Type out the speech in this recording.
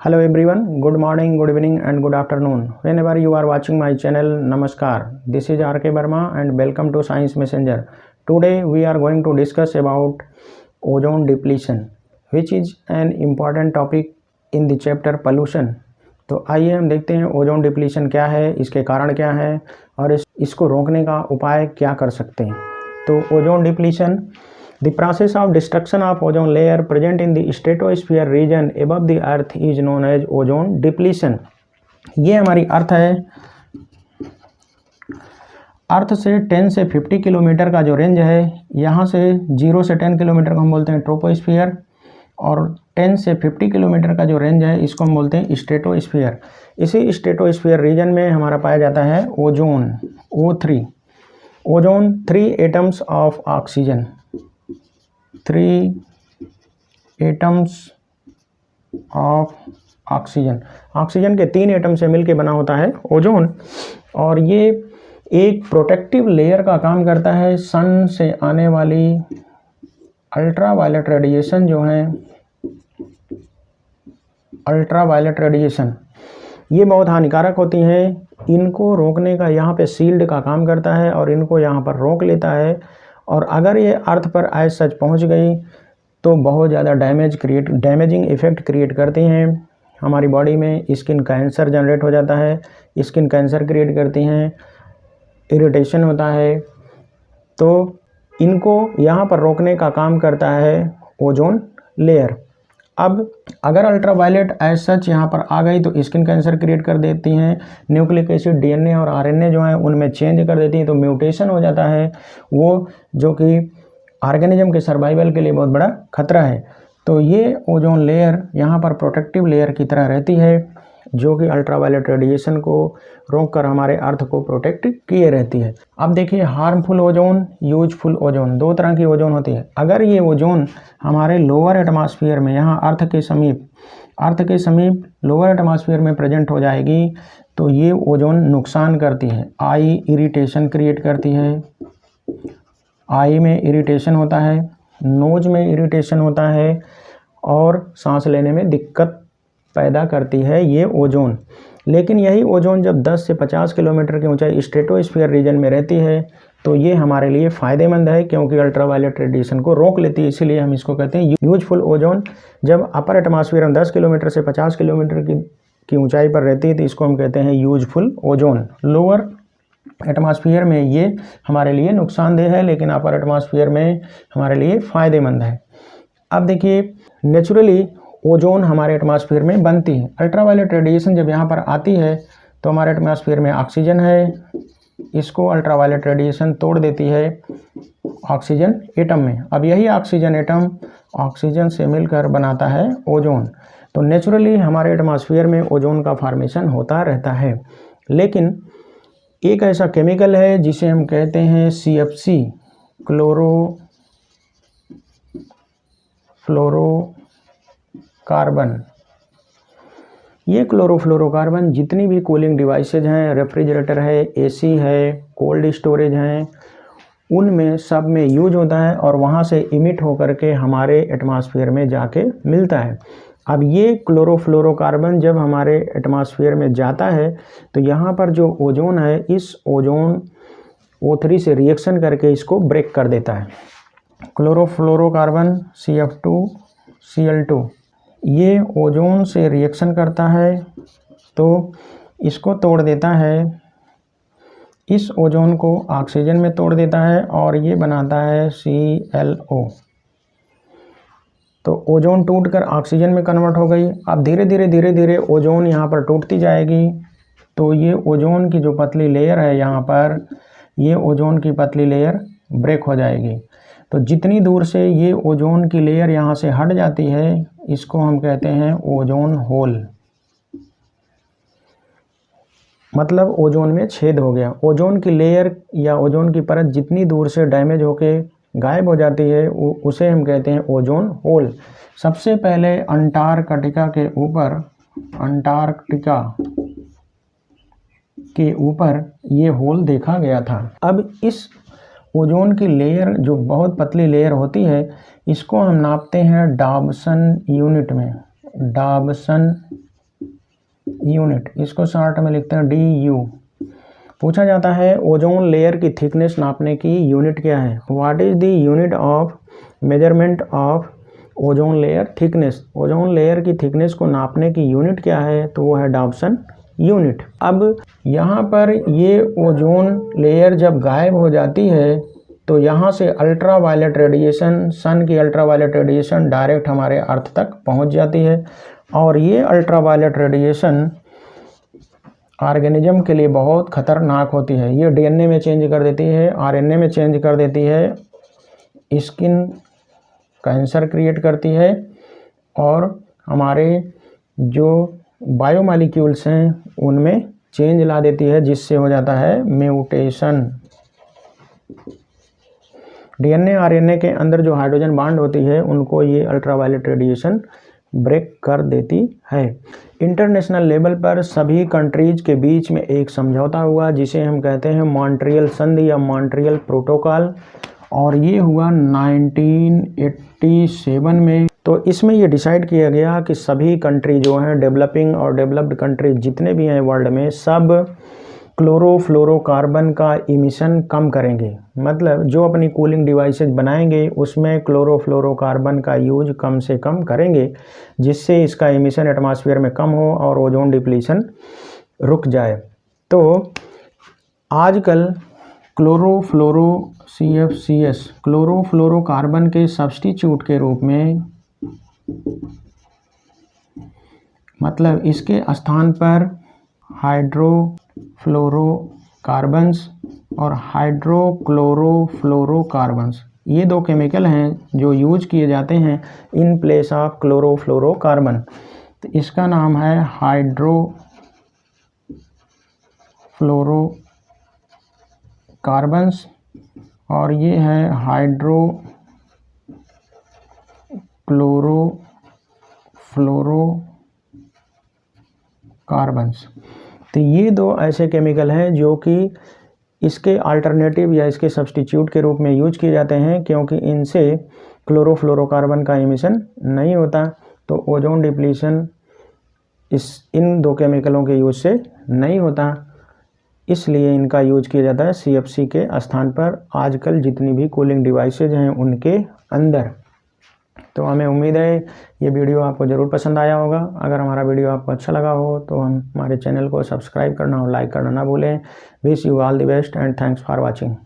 Hello everyone, good morning, good evening and good afternoon. Whenever you are watching my channel, Namaskar. This is RK Verma and welcome to Science Messenger. Today we are going to discuss about ozone depletion, which is an important topic in the chapter pollution. तो आइए हम देखते हैं ozone depletion क्या है, इसके कारण क्या है और इसको रोकने का उपाय क्या कर सकते हैं। तो ozone depletion, the process of destruction of ozone layer present in the stratosphere region above the earth is known as ozone depletion. ये हमारी अर्थ है, अर्थ से 10 से 50 किलोमीटर का जो रेंज है, यहाँ से 0 से 10 किलोमीटर को हम बोलते हैं ट्रोपोस्फीयर और 10 से 50 किलोमीटर का जो रेंज है इसको हम बोलते हैं स्ट्रेटोस्फीयर। इसी स्ट्रेटोस्फीयर रीजन में हमारा पाया जाता है ozone, O3। Ozone 3 atoms of oxygen, 3 atoms of oxygen, oxygen के 3 एटम से मिलके बना होता है ओजोन। और ये एक प्रोटेक्टिव लेयर का काम करता है सन से आने वाली अल्ट्रावायलेट रेडिएशन जो है, अल्ट्रावायलेट रेडिएशन ये बहुत हानिकारक होती हैं। इनको रोकने का यहाँ पे शील्ड का काम करता है और इनको यहाँ पर रोक लेता है। और अगर ये अर्थ पर एज सच पहुँच गई तो बहुत ज़्यादा डैमेजिंग इफ़ेक्ट क्रिएट करती हैं हमारी बॉडी में। स्किन कैंसर जनरेट हो जाता है, स्किन कैंसर क्रिएट करती हैं, इरिटेशन होता है। तो इनको यहाँ पर रोकने का काम करता है ओजोन लेयर। अब अगर अल्ट्रावायलेट एज सच यहाँ पर आ गई तो स्किन कैंसर क्रिएट कर देती हैं। न्यूक्लिक एसिड, डीएनए और आरएनए जो हैं उनमें चेंज कर देती हैं, तो म्यूटेशन हो जाता है वो, जो कि ऑर्गेनिज्म के सर्वाइवल के लिए बहुत बड़ा खतरा है। तो ये ओजोन लेयर यहाँ पर प्रोटेक्टिव लेयर की तरह रहती है, जो कि अल्ट्रावायलेट रेडिएशन को रोककर हमारे अर्थ को प्रोटेक्ट किए रहती है। अब देखिए, हार्मफुल ओजोन, यूजफुल ओजोन, दो तरह की ओजोन होती है। अगर ये ओजोन हमारे लोअर एटमॉस्फेयर में, यहाँ अर्थ के समीप लोअर एटमॉस्फेयर में प्रेजेंट हो जाएगी तो ये ओजोन नुकसान करती है। आई इरिटेशन क्रिएट करती है, आई में इरिटेशन होता है, नोज में इरिटेशन होता है और सांस लेने में दिक्कत पैदा करती है ये ओजोन। लेकिन यही ओजोन जब 10 से 50 किलोमीटर की ऊंचाई स्ट्रेटोस्फीयर रीजन में रहती है तो ये हमारे लिए फ़ायदेमंद है, क्योंकि अल्ट्रावायलेट रेडिएशन को रोक लेती है। इसीलिए हम इसको कहते हैं यूजफुल ओजोन। जब अपर एटमॉस्फेयर में 10 किलोमीटर से 50 किलोमीटर की ऊंचाई पर रहती है तो इसको हम कहते हैं यूजफुल ओजोन। लोअर एटमॉस्फेयर में ये हमारे लिए नुकसानदेह है, लेकिन अपर एटमॉस्फेयर में हमारे लिए फ़ायदेमंद है। अब देखिए, नेचुरली ओजोन हमारे एटमॉस्फेयर में बनती है। अल्ट्रावायलेट रेडिएशन जब यहाँ पर आती है तो हमारे एटमॉस्फेयर में ऑक्सीजन है, इसको अल्ट्रावायलेट रेडिएशन तोड़ देती है ऑक्सीजन एटम में। अब यही ऑक्सीजन एटम ऑक्सीजन से मिलकर बनाता है ओजोन। तो नेचुरली हमारे एटमॉस्फेयर में ओजोन का फॉर्मेशन होता रहता है। लेकिन एक ऐसा केमिकल है जिसे हम कहते हैं CFC, क्लोरोफ्लोरोकार्बन। ये क्लोरोफ्लोरोकार्बन जितनी भी कूलिंग डिवाइसेज हैं, रेफ्रिजरेटर है, AC है, कोल्ड स्टोरेज हैं, उनमें सब में यूज होता है और वहाँ से इमिट होकर के हमारे एटमॉस्फेयर में जाके मिलता है। अब ये क्लोरोफ्लोरोकार्बन जब हमारे एटमॉस्फेयर में जाता है तो यहाँ पर जो ओजोन है, इस ओजोन O3 से रिएक्शन करके इसको ब्रेक कर देता है। क्लोरोफ्लोरोकार्बन CF2Cl2 ये ओजोन से रिएक्शन करता है तो इसको तोड़ देता है, इस ओजोन को ऑक्सीजन में तोड़ देता है और ये बनाता है ClO। तो ओजोन टूटकर ऑक्सीजन में कन्वर्ट हो गई। अब धीरे धीरे ओजोन यहाँ पर टूटती जाएगी तो ये ओजोन की जो पतली लेयर है यहाँ पर, ये ओजोन की पतली लेयर ब्रेक हो जाएगी। तो जितनी दूर से ये ओजोन की लेयर यहाँ से हट जाती है इसको हम कहते हैं ओजोन होल, मतलब ओजोन में छेद हो गया। ओजोन की लेयर या ओजोन की परत जितनी दूर से डैमेज होके गायब हो जाती है उसे हम कहते हैं ओजोन होल। सबसे पहले अंटार्कटिका के ऊपर ये होल देखा गया था। अब इस ओजोन की लेयर जो बहुत पतली लेयर होती है इसको हम नापते हैं डॉब्सन यूनिट में, डॉब्सन यूनिट, इसको शॉर्ट में लिखते हैं DU। पूछा जाता है ओजोन लेयर की थिकनेस नापने की यूनिट क्या है? What is the unit of measurement of ozone layer thickness? Ozone layer की थिकनेस को नापने की यूनिट क्या है? तो वो है डॉप्सन यूनिट। अब यहाँ पर ये ओजोन लेयर जब गायब हो जाती है तो यहाँ से अल्ट्रा वायलेट रेडिएशन, सन की अल्ट्रा वायलेट रेडिएशन डायरेक्ट हमारे अर्थ तक पहुँच जाती है और ये अल्ट्रा वायलेट रेडिएशन ऑर्गेनिज्म के लिए बहुत खतरनाक होती है। ये DNA में चेंज कर देती है, RNA में चेंज कर देती है, स्किन कैंसर क्रिएट करती है और हमारे जो बायोमॉलिक्यूल्स हैं उनमें चेंज ला देती है, जिससे हो जाता है म्यूटेशन। DNA RNA के अंदर जो हाइड्रोजन बॉन्ड होती है उनको ये अल्ट्रावायलेट रेडिएशन ब्रेक कर देती है। इंटरनेशनल लेवल पर सभी कंट्रीज के बीच में एक समझौता हुआ जिसे हम कहते हैं मॉन्ट्रियल संधि या मॉन्ट्रियल प्रोटोकॉल, और ये हुआ 1987 में। तो इसमें ये डिसाइड किया गया कि सभी कंट्री जो हैं, डेवलपिंग और डेवलप्ड कंट्री जितने भी हैं वर्ल्ड में, सब क्लोरोफ्लोरोकार्बन का इमिशन कम करेंगे। मतलब जो अपनी कूलिंग डिवाइसेज बनाएंगे उसमें क्लोरोफ्लोरोकार्बन का यूज कम से कम करेंगे, जिससे इसका इमिशन एटमॉस्फेयर में कम हो और ओजोन डिप्लीशन रुक जाए। तो आजकल क्लोरोफ्लोरो CFCS क्लोरोफ्लोरोकार्बन के सब्स्टिट्यूट के रूप में, मतलब इसके स्थान पर हाइड्रोफ्लोरोकार्बन्स और हाइड्रोक्लोरोफ्लोरोकार्बन्स, ये दो केमिकल हैं जो यूज किए जाते हैं इन प्लेस ऑफ क्लोरोफ्लोरोकार्बन। तो इसका नाम है हाइड्रोफ्लोरोकार्बन्स और ये है हाइड्रोक्लोरोफ्लोरोकार्बन्स। तो ये दो ऐसे केमिकल हैं जो कि इसके अल्टरनेटिव या इसके सब्स्टिट्यूट के रूप में यूज किए जाते हैं, क्योंकि इनसे क्लोरोफ्लोरोकार्बन का इमिशन नहीं होता। तो ओजोन डिप्लीशन इन दो केमिकलों के यूज से नहीं होता, इसलिए इनका यूज किया जाता है CFC के स्थान पर आजकल जितनी भी कूलिंग डिवाइसेज हैं उनके अंदर। तो हमें उम्मीद है ये वीडियो आपको ज़रूर पसंद आया होगा। अगर हमारा वीडियो आपको अच्छा लगा हो तो हमारे चैनल को सब्सक्राइब करना और लाइक करना ना भूलें। Wish you all the best and thanks for watching.